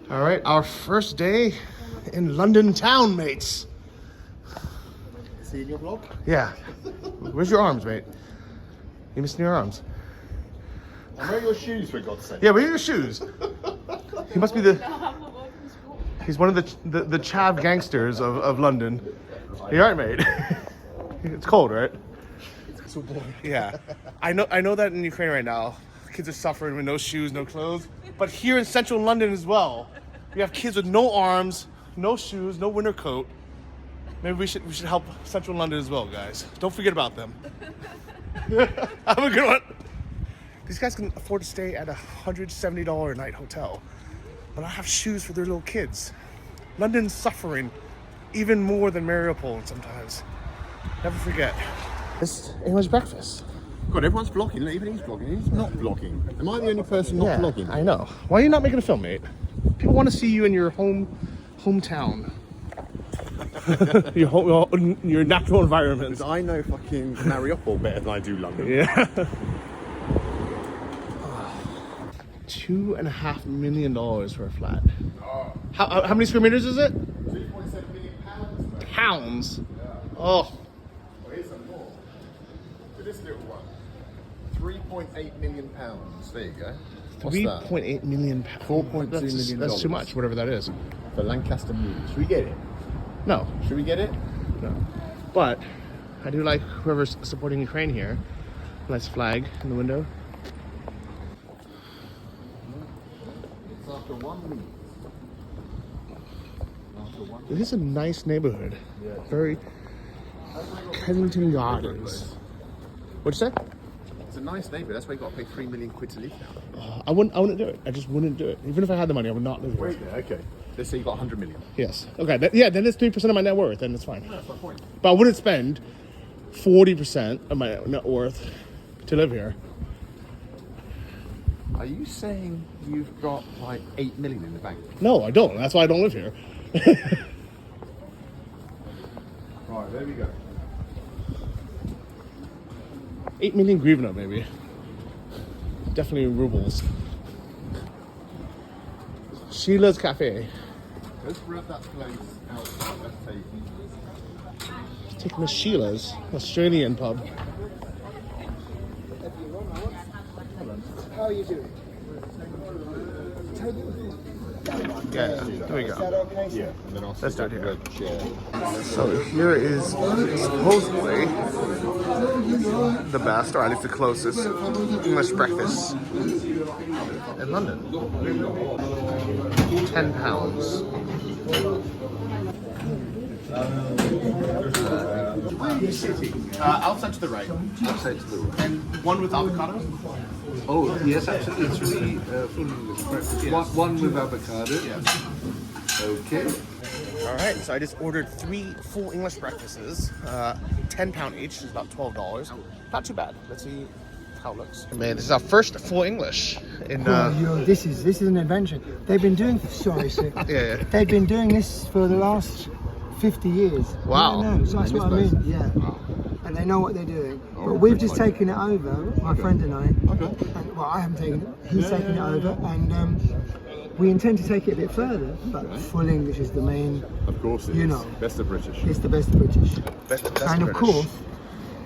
All right, our first day in London town, mates. Seeing your vlog? Yeah. Where's your arms, mate? You missing your arms? And where are your shoes, for God's sake? Yeah, where are your shoes? He must be he's one of the chav gangsters of London. You all right, mate? It's cold, right? It's all boring. Yeah. I know that in Ukraine right now, kids are suffering with no shoes, no clothes. But here in central London as well, we have kids with no arms, no shoes, no winter coat. Maybe we should help central London as well, guys. Don't forget about them. Have a good one. These guys can afford to stay at a $170 a night hotel, but I have shoes for their little kids. London's suffering even more than Mariupol sometimes. Never forget. It's English breakfast. God, everyone's vlogging. Even he's vlogging. He's not vlogging. Am I the only person not vlogging? I know. Why are you not making a film, mate? People want to see you in your hometown. your natural environment. Because I know fucking Mariupol better than I do London. Yeah. $2.5 million for a flat. How many square meters is it? 3.7 million pounds. Pounds. Yeah. Oh. Here's some more. Look at this little one. 3.8 million pounds. There you go. What's that? 3.8 million pounds. $4.2 million. That's too much, whatever that is. For Lancaster Movies. Should we get it? No. Should we get it? No. But I do like whoever's supporting Ukraine here. Nice flag in the window. It's after 1 week. This is a nice neighborhood. Yeah. Very Kensington Gardens. What'd you say? It's a nice neighbourhood. That's why you got to pay 3 million quid to live now. I wouldn't do it. I just wouldn't do it. Even if I had the money, I would not live here. Wait there. Okay. Let's say you got 100 million. Yes. Okay. Then it's 3% of my net worth, and it's fine. No, that's my point. But I wouldn't spend 40% of my net worth to live here. Are you saying you've got like 8 million in the bank? No, I don't. That's why I don't live here. Right, there we go. 8 million hryvnia, maybe. Definitely in rubles. Sheila's Cafe. Let's grab that place outside. Let's take Taking the Sheila's Australian pub. How are you doing? Yeah, there we Is go. that okay? Yeah, and then I'll Let's start sit here. on the chair. So here is supposedly the best, or at least the closest, English breakfast in London. £10. Where are you sitting? Outside to the right. Outside to the right. And one with avocado? Oh, yes, absolutely. It's really full English breakfast. Yes. One with avocado. Yes. Okay. All right, so I just ordered 3 full English breakfasts, £10 each, is about $12. Not too bad. Let's see how it looks. Man, this is our first full English in. This is an adventure. They've been doing. Sorry, sir. Yeah. They've been doing this for the last 50 years. Wow. Yeah, no, so that's what I mean. Yeah. And they know what they're doing. But we've just taken it over, my friend and I. Okay. And, well, I haven't taken it. He's taken it over, and we intend to take it a bit further. But full English is the main. Of course it is. You know. Best of British. It's the best of British. That's And of course,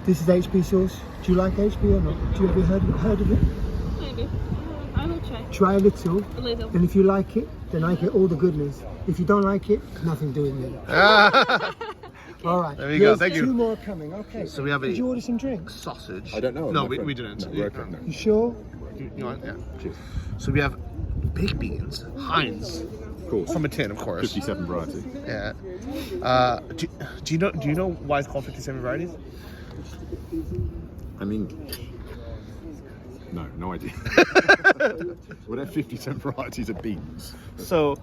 this is HP sauce. Do you like HP or not? Do you ever heard of it? Maybe. I will try. Try a little. A little. And if you like it, then I get all the goodness. If you don't like it, nothing doing with it. All right. There you go. Here's Thank you. 2 more coming. Okay. So we have Did a you order some drinks? sausage. I don't know. No, my friend. we didn't. No, we're okay. No. You sure? You want? Yeah. Cheers. So we have baked beans, Heinz, Of course. from a tin, of course. 57 variety. Yeah. Do you know why it's called 57 varieties? I mean, no idea. Well, there are 57 varieties of beans. So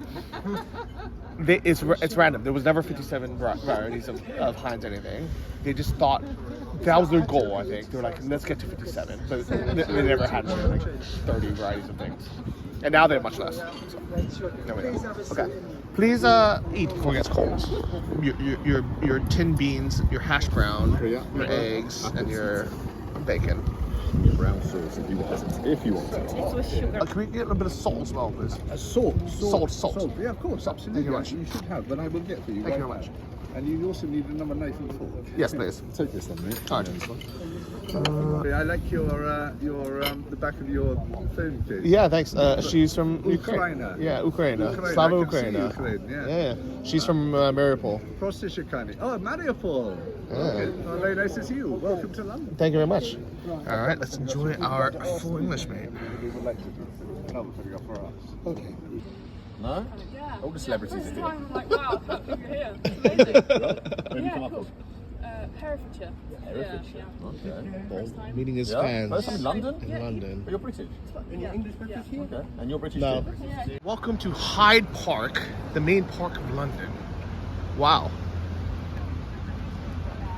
it's random. There was never 57 varieties of Heinz anything. They just thought that was their goal. I think they were like, let's get to 57, but they never had more than like 30 varieties of things. And now they have much less. So, there we go. Okay. Please eat before it gets cold. Your tin beans, your hash brown, Yeah. your eggs, and your bacon. Brown sauce if you want it. If you want it. It's with sugar. Can we get a little bit of salt as well, please? Salt. Salt. Yeah, of course, absolutely. Thank you very much. You should have, but I will get for you. Thank you right very much. now. And you also need another knife and fork. Yes, please. Take this one, mate. All right. I like your the back of your phone case. Yeah, thanks. She's from Ukraine. Yeah, Ukraine. Ukraine, Slava I can see Ukraine. Ukraine, yeah. Yeah. She's from Mariupol. Prostitute. Oh, Mariupol. Yeah. Okay. Well, very nice to see you. Welcome to London. Thank you very much. All right, let's enjoy our full English, mate. Okay. No? Yeah. All the celebrities First are here. time I'm like, wow, I can't believe you're here. It's amazing. Where Yeah, cool. Herefordshire. Herefordshire. Yeah. First time. Meeting his Yeah? fans. First time in London? In London. But you're British. Yeah. Yeah. Okay. And you're British No. too? Yeah. Welcome to Hyde Park, the main park of London. Wow.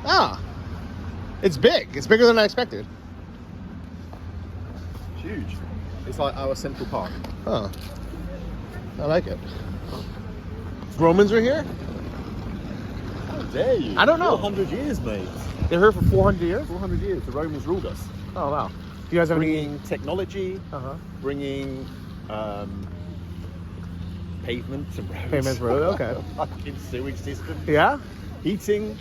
Ah, it's big. It's bigger than I expected. Huge. It's like our Central Park. Huh. I like it. Romans are here? How dare you? I don't know. 400 years, mate. They're here for 400 years? 400 years. The Romans ruled us. Oh, wow. Do you guys have Bringing technology, Uh-huh. bringing pavements and roads. Pavements, road, okay. Fucking sewage system. Yeah? Heating.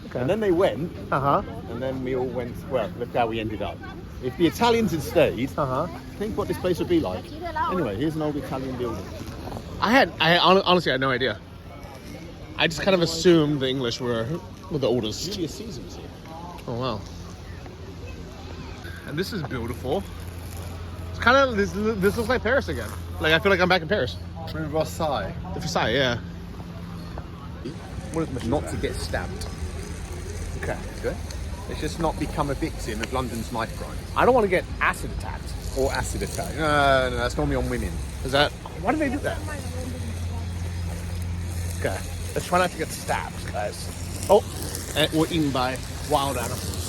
Okay. And then they went, Uh-huh. and then we all went, well, look how we ended up. If the Italians had stayed, Uh-huh. think what this place would be like. Anyway, here's an old Italian building. Honestly, I had no idea. I just kind of assumed the English were the oldest. Julius Caesar was here. Oh, wow. And this is beautiful. It's kind of, this looks like Paris again. Like, I feel like I'm back in Paris. From Versailles. The Versailles, yeah. What is Not to get stabbed. Okay. Okay? Let's just not become a victim of London's knife crime. I don't want to get acid attacked. Or acid attack. No, that's normally on women. Is that, why do they do that? Okay. Let's try not to get stabbed, guys. Oh, and we're eaten by wild animals.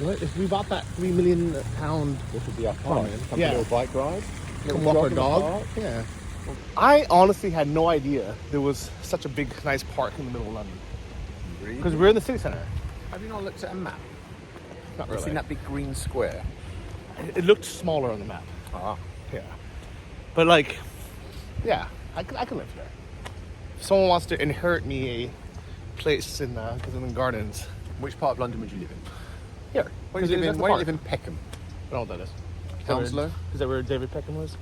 What if we bought that £3 million? This would be our Oh, park. man. Come Yeah. for a little bike ride. Come Little walk our in the dog? park. Yeah. I honestly had no idea there was such a big, nice park in the middle of London. Because we're in the city center. Have you not looked at a map? Not You've really. seen that big green square? It looked smaller on the map. Ah. Yeah. But like, yeah, I can live there. If someone wants to inherit me a place in Buckingham Gardens, Which part of London would you live in? here. Why do you live in Peckham? I don't know what that is. Hounslow? Is that where David Peckham was?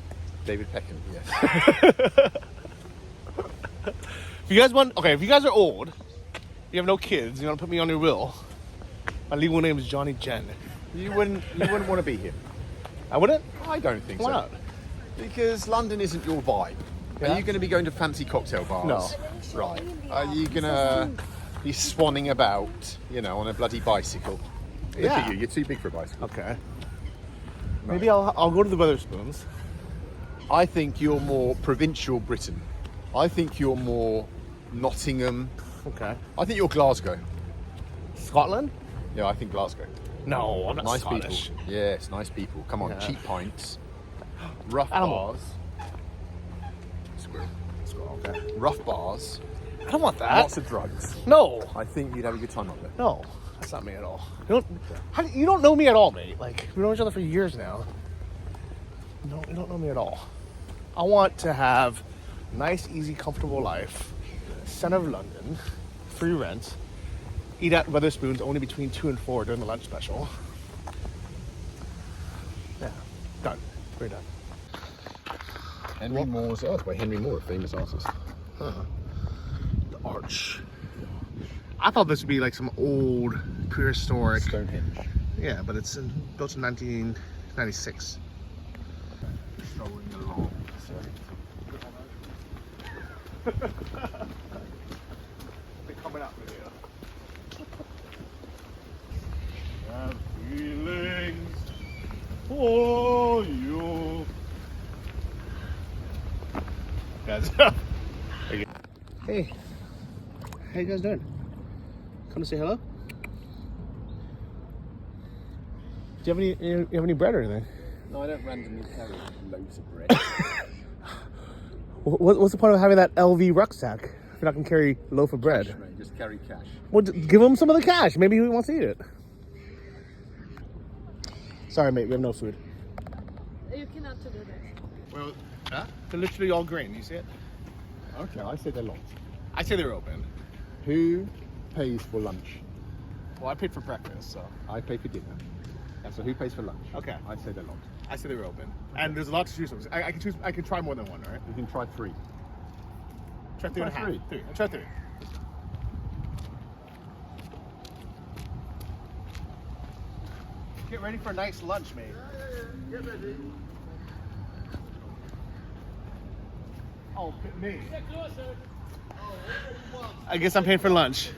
David Peckham, yes. If you guys if you guys are old, you have no kids, you want to put me on your will, my legal name is Johnny Jen. You wouldn't want to be here. I wouldn't? I don't think Why so. not? Because London isn't your vibe. Yeah? Are you going to be going to fancy cocktail bars? No. Right. Are you going to be swanning about, on a bloody bicycle? Look Yeah. at you. You're too big for a bicycle. Okay. Maybe I'll go to the Weatherspoons. I think you're more provincial Britain. I think you're more Nottingham. Okay. I think you're Glasgow. Scotland? Yeah, I think Glasgow. No, I'm not Nice Scottish. people. Yes, nice people. Come on, Yeah. cheap pints. Rough Animal. bars. Squirrel. Okay. Rough bars. I don't want that. Lots of drugs. No. I think you'd have a good time up there. No. That's not me at all. You don't know me at all, mate. Like, we've known each other for years now. No, you don't know me at all. I want to have a nice, easy, comfortable life. Center of London. Free rent. Eat at Weatherspoons only between 2 and 4 during the lunch special. Yeah. Done. We're done. Henry Moore's Earth by Henry Moore, a famous artist. The arch. I thought this would be like some old prehistoric. Stonehenge. Yeah, but it's built in 1996. Going along. They're coming out with here. Have feelings for you. Guys. Hey. How you guys doing? Come to say hello? Do you have any bread or anything? No, I don't randomly carry loads of bread. What's the point of having that LV rucksack if you're not gonna carry a loaf of bread? Cash, mate. Just carry cash. Well, give him some of the cash. Maybe he wants to eat it. Sorry, mate, we have no food. You cannot do that. Well, they're literally all green. You see it? Okay, I say they're locked. I say they're open. Who pays for lunch? Well, I paid for breakfast, so. I pay for dinner. So who pays for lunch? Okay. I'd say they're locked. I say they were open. And there's a lot to choose from. I can choose. I can try more than one, right? You can try 3. Try 3 and a half. Try 3. I'll try 3. Get ready for a nice lunch, mate. Get ready. Oh, me. I guess I'm paying for lunch.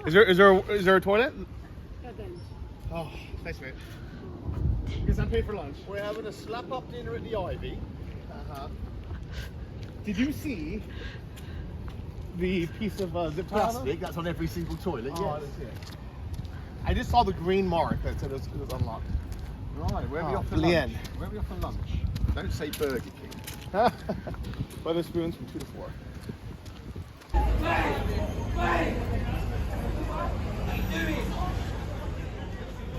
Is there a toilet? Oh, thanks, mate. Guess I'm paying for lunch. We're having a slap-up dinner at the Ivy. Did you see the piece of zip tie? Plastic, that's on every single toilet, Oh, I yes. didn't see it. I just saw the green mark that said it was unlocked. Right, where are we Oh, off for Lien. lunch? Where are we off for lunch? Don't say Burger King. Weatherspoons from 2 to 4.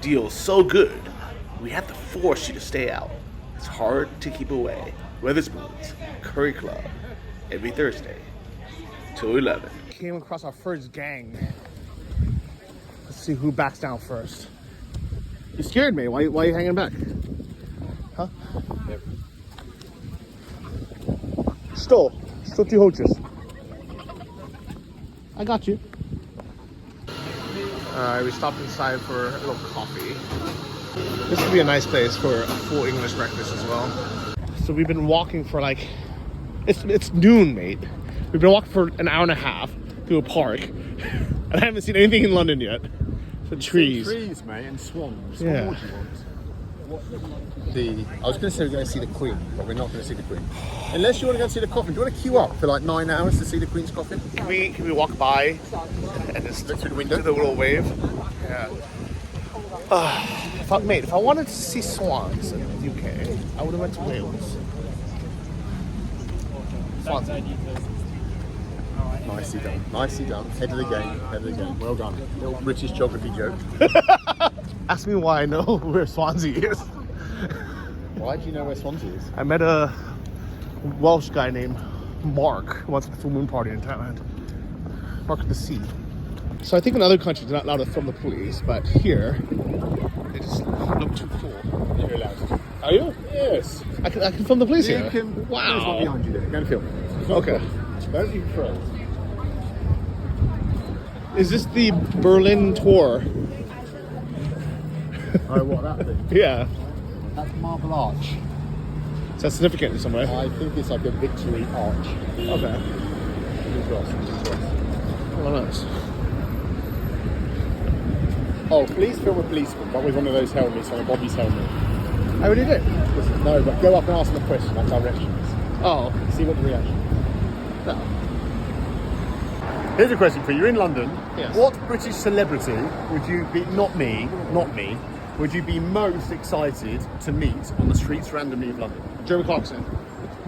Deal so good, we have to force you to stay out. It's hard to keep away. Weatherspoons, Curry Club, every Thursday, till 11. Came across our first gang. Let's see who backs down first. You scared me. Why are you hanging back? Huh? Stå till hålls. I got you. Alright, we stopped inside for a little coffee. This would be a nice place for a full English breakfast as well. So we've been walking for like, it's noon, mate. We've been walking for an hour and a half through a park, and I haven't seen anything in London yet. The trees. Trees, mate, and swans. Yeah. What more do you want? I was going to say we're going to see the Queen, but we're not going to see the Queen. Unless you want to go and see the coffin. Do you want to queue up for like 9 hours to see the Queen's coffin? Can we walk by and just Look through the window? do the little wave? Yeah. If I wanted to see swans in the UK, I would have went to Wales. Swansea. Nicely done. Nicely done. Head of the game. Head of the game. Well done. Little British geography joke. Ask me why I know where Swansea is. Why do you know where Swansea is? I met a Welsh guy named Mark once at the full moon party in Thailand. Mark at the sea. So I think in other countries they're not allowed to film the police, but here they just look too cool. You're allowed to. Are you? Yes. I can film the police You here. can. There's one Wow. behind you there. Go and film. Okay. Don't even throw it. Is this the Berlin tour? Oh, what, that thing? Yeah. That's Marble Arch. Is that significant in some way? I think it's like a victory arch. Okay. Oh, nice. Oh, please film a policeman, but with one of those helmets on a Bobby's helmet. I already did. Listen, no, but go up and ask them a question, like directions. Oh. See what the reaction is. No. Here's a question for you. You're in London. Yes. What British celebrity would you be, not me, would you be most excited to meet on the streets randomly of London? Jeremy Clarkson.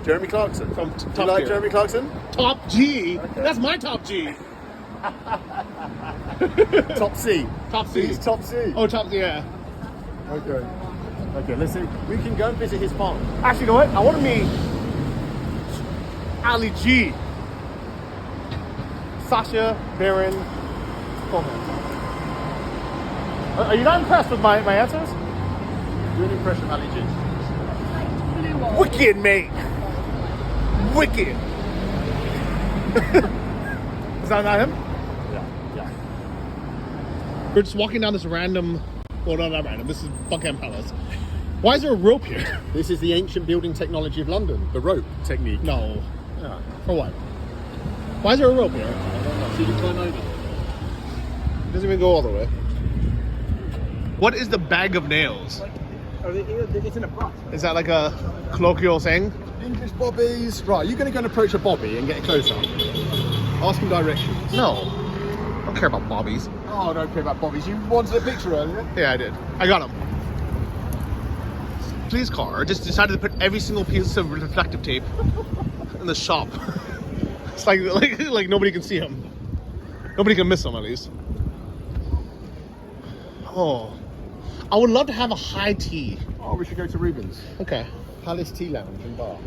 Jeremy Clarkson. From Do you Top like Gear. Jeremy Clarkson? Top G. That's my top G. Top C. Top C. He's top C. Oh, top yeah. Okay. Okay, let's see. We can go and visit his farm. Actually, you know what? I want to meet Ali G. Sasha Baron Cohen. Are you not impressed with my answers? Do an impression of Ali G. Blue wall. Wicked, mate. Wicked. Is that not him? Yeah. We're just walking down this random. Well, not random. This is Buckingham Palace. Why is there a rope here? This is the ancient building technology of London, the rope technique. No. Yeah. For what? Why is there a rope here? So you can climb over. It doesn't even go all the way. What is the bag of nails? It's in a box. Is that like a colloquial saying? English bobbies. Right, you're going to go and approach a bobby and get closer. Ask him directions. No. I don't care about bobbies. Oh, I don't care about bobbies. You wanted a picture earlier. Yeah, I did. I got him. Police car just decided to put every single piece of reflective tape in the shop. It's like nobody can see him. Nobody can miss him, at least. Oh. I would love to have a high tea. Oh, we should go to Rubens. Okay. Palace Tea Lounge and Bar.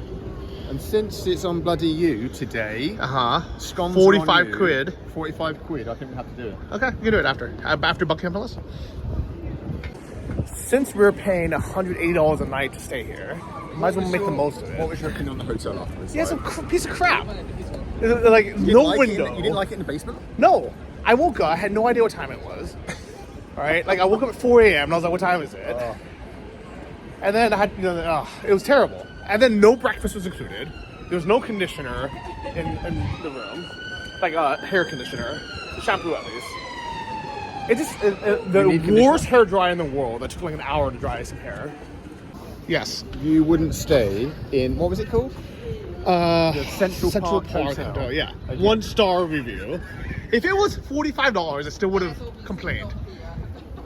And since it's on bloody you today, scones 45 are on you. quid. 45 quid. I think we have to do it. Okay, you can do it after Buckingham Palace. Since we're paying $180 a night to stay here, might as well make the most of it. What was your opinion on the hotel afterwards? Yeah, some piece of crap. Like no window. You didn't like it in the basement? No, I woke up. I had no idea what time it was. All right, like I woke up at 4 a.m. and I was like, "What time is it?" And then I had, it was terrible. And then no breakfast was included. There was no conditioner in the room, like a hair conditioner, shampoo at least. It just the worst hair dryer in the world that took like an hour to dry some hair. Yes. You wouldn't stay in, what was it called? The Central Park Hotel. Yeah. Okay. 1-star review. If it was $45, I still would have complained.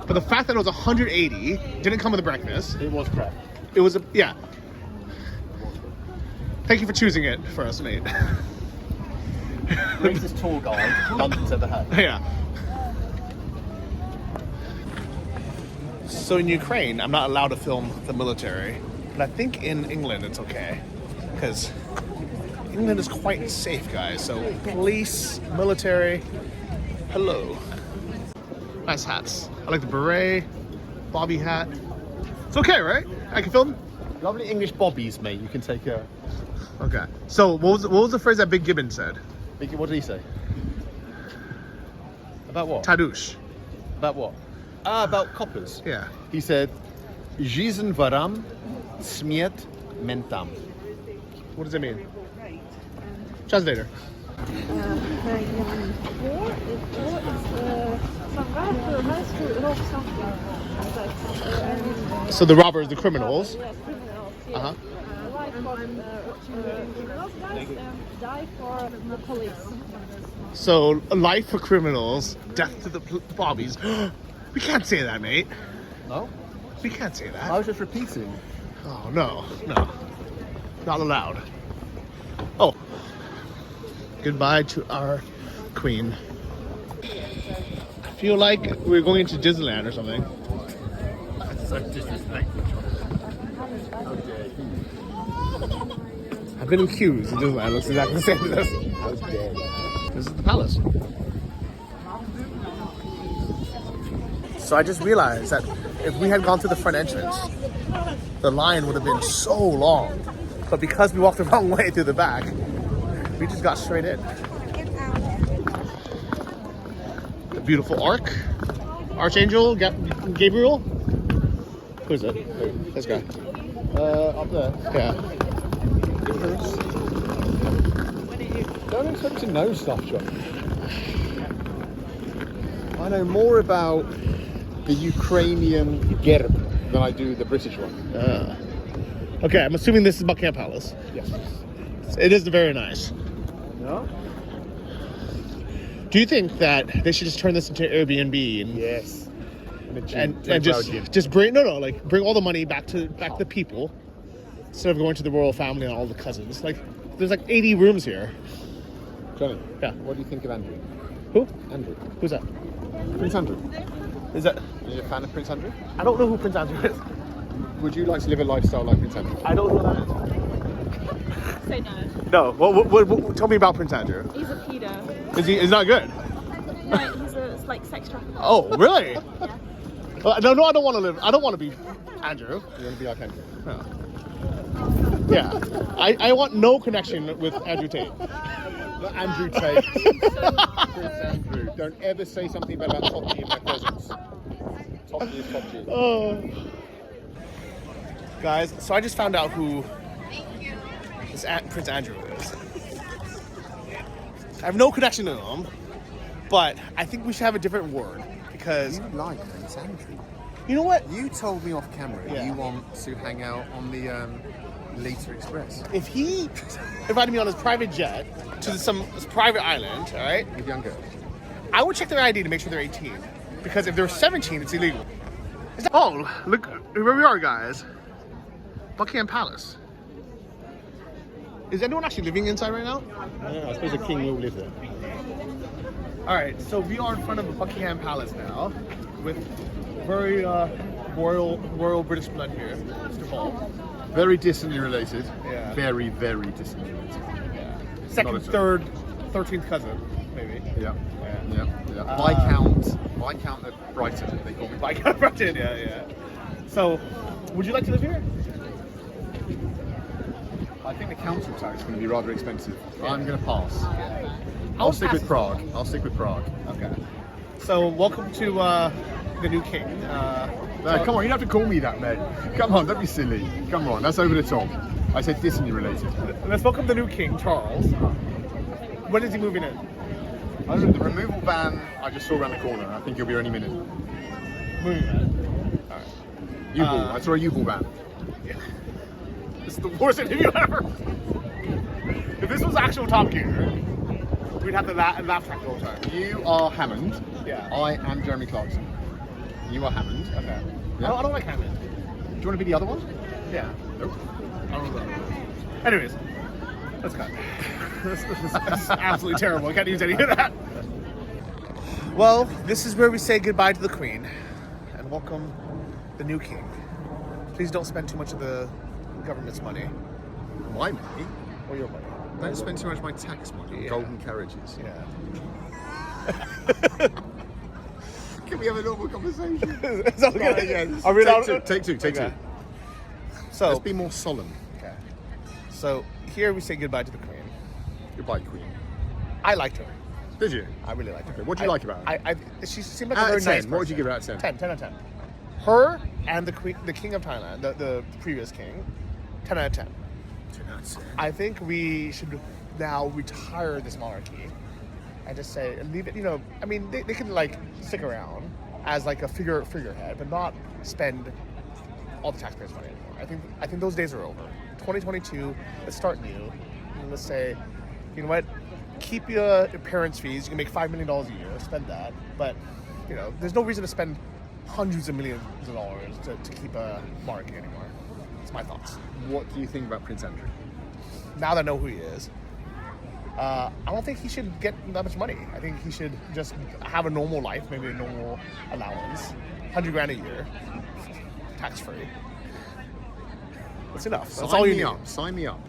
But the fact that it was $180, didn't come with a breakfast. It was crap. It was yeah. Thank you for choosing it for us, mate. Greatest tour guide London's ever had. Yeah. So in Ukraine, I'm not allowed to film the military, but I think in England it's okay, because England is quite safe, guys. So police, military, hello. Nice hats. I like the beret, bobby hat. It's okay, right? I can film. Lovely English bobbies, mate. You can take a... Okay. So what was the phrase that Big Gibbon said? What did he say? About what? Tadouche. About what? About coppers. Yeah. He said, Жизнь varam, смерть mentam. What does it mean? Translator. So the robbers, the criminals. Yes, criminals. Yes. Uh-huh. Criminals guys die for the police. So life for criminals, death to the bobbies. We can't say that, mate. No? We can't say I that. was just repeating. Oh no, not allowed. Oh, goodbye to our queen. I feel like we're going to Disneyland or something. That's so disrespectful, How dare you? I've been in queues in Disneyland. It looks exactly the same as this. How dare you? This is the palace. So I just realized that if we had gone through the front entrance, the line would have been so long. But because we walked the wrong way through the back, we just got straight in. The beautiful Archangel Gabriel. Who's it? This guy. Up there. Yeah. Don't expect to know stuff, John. I know more about the Ukrainian gerb than I do the British one. Okay, I'm assuming this is Buckingham Palace. Yes. It is very nice. No? Do you think that they should just turn this into Airbnb and Yes. and just bring bring all the money back to the people instead of going to the royal family and all the cousins? Like there's like 80 rooms here. Johnny, Yeah. what do you think of Andrew? Who? Andrew. Who's that? Prince Andrew. Is that? Are you a fan of Prince Andrew? I don't know who Prince Andrew is. Would you like to live a lifestyle like Prince Andrew? I don't know who that Say no. is. No. What tell me about Prince Andrew. He's a pedo. Is he? Is not good. No, he's a like sex trafficker. Oh, really? Yeah. No, I don't want to live. I don't want to be Andrew. You want to be like Andrew? No. Yeah. I want no connection with Andrew Tate. Not Andrew Tate. Prince Andrew. Don't ever say something bad about Totti in my presence. Totti is Totti. Oh. Guys, so I just found out who this Prince Andrew is. I have no connection to him, but I think we should have a different word because You like Prince Andrew? you know what? You told me off camera Yeah. you want to hang out on the Later Express If he invited me on his private jet to some private island, all right, with young girls. I would check their ID to make sure they're 18. Because if they're 17, it's illegal. Oh, look where we are, guys. Buckingham Palace. Is anyone actually living inside right now? I suppose a king will live there. All right, so we are in front of Buckingham Palace now with very royal British blood here, Mr. Bald. Very distantly related. Yeah. Very, very distantly related. Second, Not at all. third, 13th cousin, maybe. Yeah. Viscount at Brighton, they call me. Like Brighton, yeah. So, would you like to live here? I think the council tax is going to be rather expensive. I'm going to pass. I'll I'll stick with pass. Prague. Okay. So, welcome to the new king. No, come on, you don't have to call me that, mate. Come on, don't be silly. Come on, that's over the top. I said distantly related. Let's welcome the new king, Charles. When is he moving in? I don't know, the removal van I just saw around the corner. I think he'll be here any minute. Moving in. Alright. U-Haul. I saw a U-Haul van. This is the worst interview ever. If this was actual Top Gear, we'd have to laugh track the whole time. You are Hammond. Yeah. I am Jeremy Clarkson. You are Hammond. Okay. Yeah. I don't like Hammond. Do you want to be the other one? Yeah. Nope. I don't know. Anyways, let's cut. This is absolutely terrible. I can't use any of that. Well, this is where we say goodbye to the Queen and welcome the new king. Please don't spend too much of the government's money My money? or your money. Don't spend too much of my tax money on Yeah. golden carriages. Yeah. Can we have a normal conversation? It's okay. Yes. Are we allowed- Take two. Okay. Let's So, be more solemn. okay. So here we say goodbye to the Queen. Goodbye, Queen. I liked her. Did you? I really liked her. Okay, what do you like about her? She seemed like a Out very of nice 10, what would you person. give her out of 10? 10 out of 10. Her and the king of Thailand, the previous king, 10 out of 10. I think we should now retire this monarchy and just say, leave it, I mean, they can like stick around as like a figurehead, but not spend all the taxpayers' money anymore. I think those days are over. 2022, let's start new. And let's say, you know what, keep your parents' fees. You can make $5 million a year, spend that. But, there's no reason to spend hundreds of millions of dollars to keep a monarchy anymore. That's my thoughts. What do you think about Prince Andrew? Now that I know who he is, I don't think he should get that much money. I think he should just have a normal life, maybe a normal allowance, $100,000 a year, tax free. That's enough. That's all you need. Sign me up.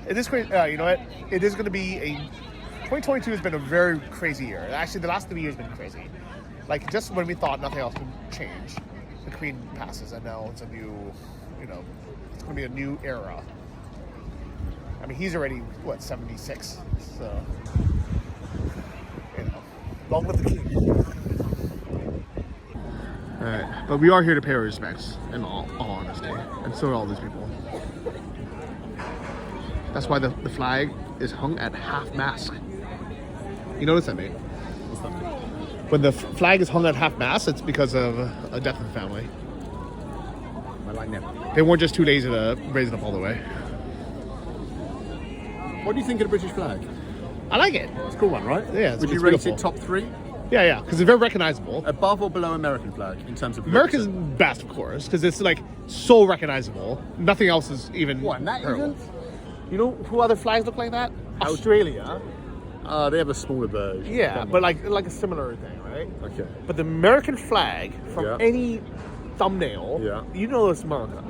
It is crazy. You know what? It is going to be 2022 has been a very crazy year. Actually, the last 3 years have been crazy. Like just when we thought nothing else would change, the Queen passes, and now it's a new, it's going to be a new era. I mean, he's already, 76? So, long live the king. Alright, but we are here to pay our respects, in all honesty, and so are all these people. That's why the flag is hung at half-mast. You notice that, mate? When the flag is hung at half-mast, it's because of a death in the family. I like them. They weren't just too lazy to raise it up all the way. What do you think of the British flag? I like it. It's a cool one, right? Yeah, it's Would you it's rate beautiful. it top 3? Yeah, because it's very recognizable. Above or below American flag in terms of America's best, of course, because it's like so recognizable. Nothing else is even. What, not comparable. even? You know who other flags look like that? Australia. They have a smaller version. Yeah, but like a similar thing, right? Okay. But the American flag from Yeah. any thumbnail, Yeah. you know it's America.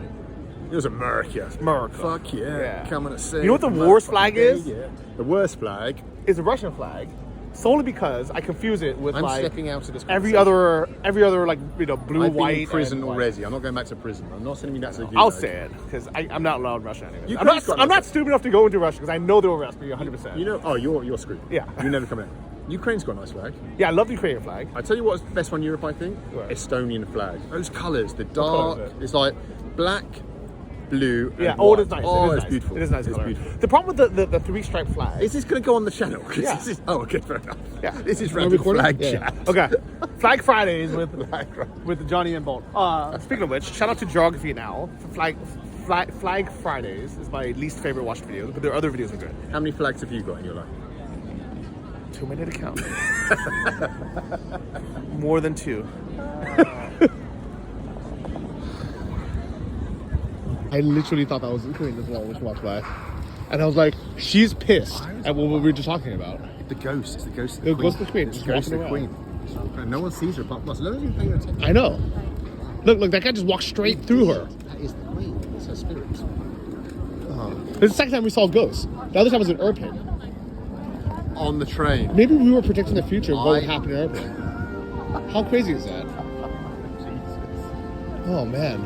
It was America. America. Fuck yeah. Yeah. Coming to see. You know what the worst flag is? Yeah. The worst flag. It's a Russian flag, solely because I confuse it with I'm like stepping out of this every conversation. other like blue, I've white. been in prison and white. already. I'm not going back to prison. I'm not sending you back to the gulag. I'll say it because I'm not allowed in Russia anyway. I'm Ukraine's not, got I'm not nothing. stupid enough to go into Russia because I know they'll arrest me 100%. You know, you're screwed. Yeah. You never come in. Ukraine's got a nice flag. Yeah, I love the Ukrainian flag. I tell you what's the best one in Europe, I think? What? Estonian flag. Those colours, the colour dark, is it? it's like black, blue, and Yeah, white. it is nice. Oh, it is it's nice. beautiful. It is nice It's color. beautiful. The problem with the three-stripe flag. Is this going to go on the channel? 'Cause Yeah. this is, oh, okay, fair enough. Yeah. This is Am I random recording? flag Yeah. chat. Okay. Flag Fridays with Johnny and Bolt. Speaking of which, shout out to Geography Now. Flag Fridays is my least favorite watched video, but their other videos are good. How many flags have you got in your life? Too many to count. More than 2. I literally thought that was the Queen as well when she walked by. And I was like, she's pissed at what we were just talking about. The ghost. It's the ghost of The the Queen. ghost of the Queen, It's just the ghost of walking the Queen. No one sees her apart from us. No one's even paying attention. I know. Look, that guy just walked straight through her. That is the queen. It's her spirit. This is the second time we saw ghosts. The other time was in Irpin. On the train. Maybe we were predicting the future of what would I- happen in Irpin. How crazy is that? Oh man.